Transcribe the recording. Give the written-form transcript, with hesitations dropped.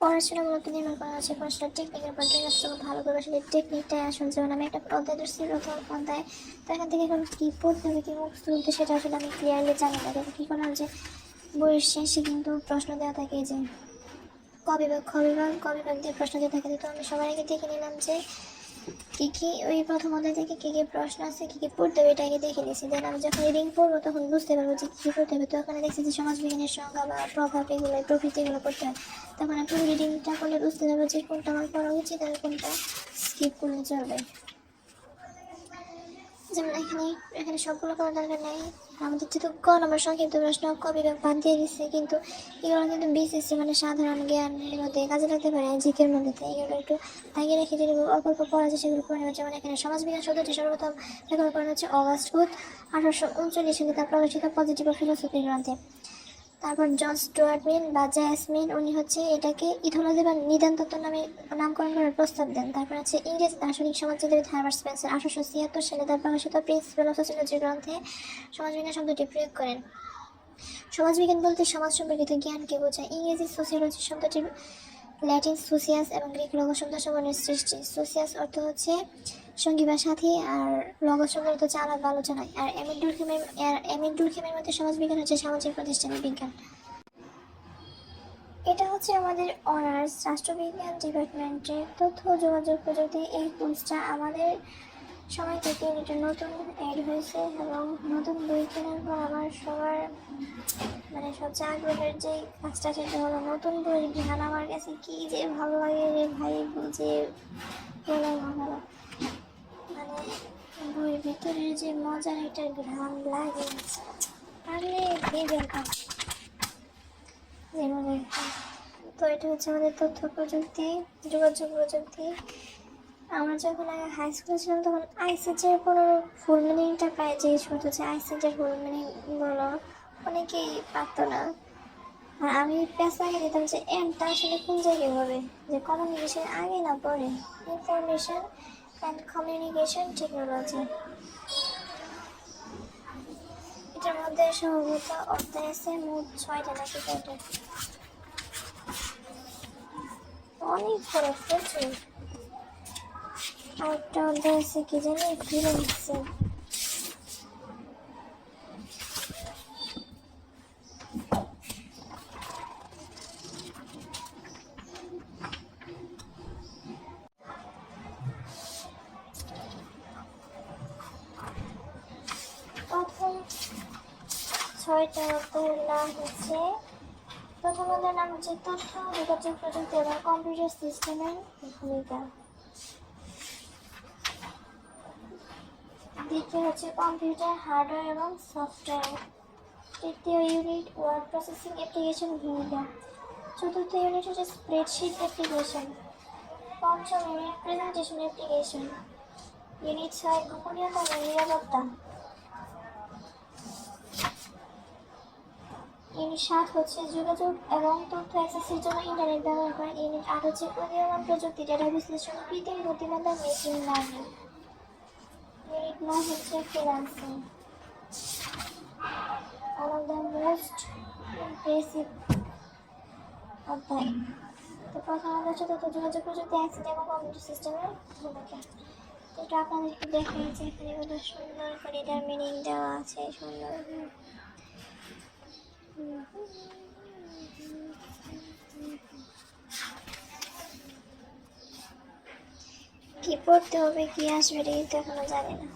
পড়াশোনা মূলত নির্ভর করা হচ্ছে পড়াশোনার টেকনিকের উপর। যখন ভালো করে আসলে টেকনিকটাই আসলে, যেমন আমি একটা অধ্যায় ধরছি প্রথম অধ্যায়, তো এখান থেকে এখন কী পড়তে হবে, কী মুখস্থ করতে, সেটা আসলে আমি ক্লিয়ারলি জানি না। তখন কী করা যে বইয়ের শেষে কিন্তু প্রশ্ন দেওয়া থাকে যে ক বিভাগ, খ বিভাগ, ক বিভাগ দিয়ে প্রশ্ন দিয়ে থাকে। তো আমি সবার আগে দেখে নিলাম যে কী কী ওই প্রথম অধ্যায় থেকে কী কী প্রশ্ন আছে, কী কী পড়তে হবে, এটা আগে দেখে নিয়েছি। দেন আমি যখন রিডিং পড়বো তখন বুঝতে পারবো যে কী পড়তে হবে। তো ওখানে দেখছি যে সমাজবিজ্ঞানের সংজ্ঞা বা প্রভাব, এগুলো প্রভৃতি এগুলো পড়তে হয়। তখন আমি পুরো রিডিংটা করলে বুঝতে পারবো যে কোনটা আমার পড়া উচিত আর কোনটা স্কিপ করলে চলবে। যেমন এখানে সবগুলো করার দরকার নেই। আমাদের যেহেতু ক নম্বর সংক্ষিপ্ত প্রশ্ন, ক বিভাগ বাদ দিয়ে দিচ্ছে, কিন্তু এগুলো কিন্তু বিসিএসসি মানে সাধারণ জ্ঞানের মধ্যে কাজে লাগতে পারে, জিকের মধ্যে। এগুলো একটু আগে রেখে যদি অল্প অল্প পড়া যায় সেগুলো পড়ে নেওয়া। যেমন এখানে সমাজবিজ্ঞান শব্দটি সর্বপ্রথম ব্যবহার করা হচ্ছে অগাস্ট গুড 1839 সালে তার প্রকাশিত পজিটিভ ফিলোসফি গ্রন্থে। তারপর জন স্টুয়ার্ট মিল বা জ্যাসমিন, উনি হচ্ছে এটাকে ইথোলজি বা নিদান তত্ত্ব নামে নামকরণ করার প্রস্তাব দেন। তারপর আছে ইংরেজ দার্শনিক সমাজবিদ হার্বার্ট স্পেন্সার 1876 সালে তার প্রকাশিত প্রিন্সিপাল অফ সোসিওলজি গ্রন্থে সমাজবিজ্ঞান শব্দটি প্রয়োগ করেন। সমাজবিজ্ঞান বলতে সমাজ সম্পর্কিত জ্ঞানকে বোঝায়। ইংরেজি সোসিওলজি শব্দটি ল্যাটিন সোসিয়াস এবং গ্রিক লগো শব্দ সমন্বয়ের সৃষ্টি। সোসিয়াস অর্থ হচ্ছে সঙ্গী বা সাথী, আর লগো শব্দ অর্থ হচ্ছে আলাপ আলোচনায়। আর এমিল ডুরখেমের মধ্যে সমাজবিজ্ঞান হচ্ছে সামাজিক প্রতিষ্ঠানের বিজ্ঞান। এটা হচ্ছে আমাদের অনার্স রাষ্ট্রবিজ্ঞান ডিপার্টমেন্টের তথ্য ও যোগাযোগ প্রযুক্তি। এই কোর্সটা আমাদের সময় থেকে এটা নতুন অ্যাড হয়েছে, এবং নতুন বই কেনার পর আমার সবার মানে সবচেয়ে আগ্রহের যে কাজটা, সেটা হলো নতুন বই ঘ্রাণ। আমার কাছে কি যে ভালো লাগে রে ভাই, বুঝে বলার ভালো। মানে বইয়ের ভিতরে যে মজার একটা ঘ্রাণ লাগে, পারলে ভেবেন যেভাবে। তো এটা হচ্ছে আমাদের তথ্য প্রযুক্তি, যোগাযোগ প্রযুক্তি। আমরা যখন আগে হাই স্কুলে ছিলাম তখন আইসিটির কোনো ফুল মিনিংটা প্রায় জিজ্ঞেস করতো যে আইসিটির ফুল মিনিং বলো, অনেকেই পারতো না। আর আমি পেঁচা আগে দিতাম যে এমটা আসলে কোন জায়গায় হবে, যে কমিউনিকেশন আগে না পরে, ইনফরমেশন অ্যান্ড কমিউনিকেশন টেকনোলজি। এটার মধ্যে সম্ভবত অধ্যায় আছে মোট 6টা নাকি 4টা, অনেক বড়, প্রচুর। আরেকটা অধ্যায় আছে কি জানি, ফিলিংসে। প্রথম 6টা অধ্যায়ের নাম হচ্ছে, প্রথম অধ্যায়ের নাম হচ্ছে তথ্য যোগাযোগ প্রযুক্তি এবং কম্পিউটার সিস্টেমের ভূমিকা। দ্বিতীয় হচ্ছে কম্পিউটার হার্ডওয়্যার এবং সফটওয়্যার। তৃতীয় ইউনিট ওয়ার্ড প্রসেসিং অ্যাপ্লিকেশন ভূমিকা। চতুর্থ ইউনিট হচ্ছে স্প্রেডশিট অ্যাপ্লিকেশন। পঞ্চম ইউনিট প্রেজেন্টেশন অ্যাপ্লিকেশন। ইউনিট 6 গোপনীয়তা ও নিরাপত্তা। ইউনিট 7 হচ্ছে যোগাযোগ এবং তথ্য অ্যাক্সেসের জন্য ইন্টারনেট ব্যবহার করা। ইউনিট 8 হচ্ছে উদীয়মান প্রযুক্তি, ডেটা বিশ্লেষণ, কৃত্রিম বুদ্ধিমত্তা, মেশিন লার্নিং। ইউনিট 9 হচ্ছে freelancing. One of the most impressive অধ্যায়। তো প্রথম অধ্যায় হচ্ছে তথ্য যোগাযোগ প্রযুক্তি, আইসিটি এবং কম্পিউটার সিস্টেমের ভূমিকা। এটা আপনাদেরকে দেখা যাচ্ছে এখানে কত সুন্দর করে এটার মিনিং দেওয়া আছে, সুন্দর। কি পড়তে হবে, কি আসবে, এটা এখনো জানি না।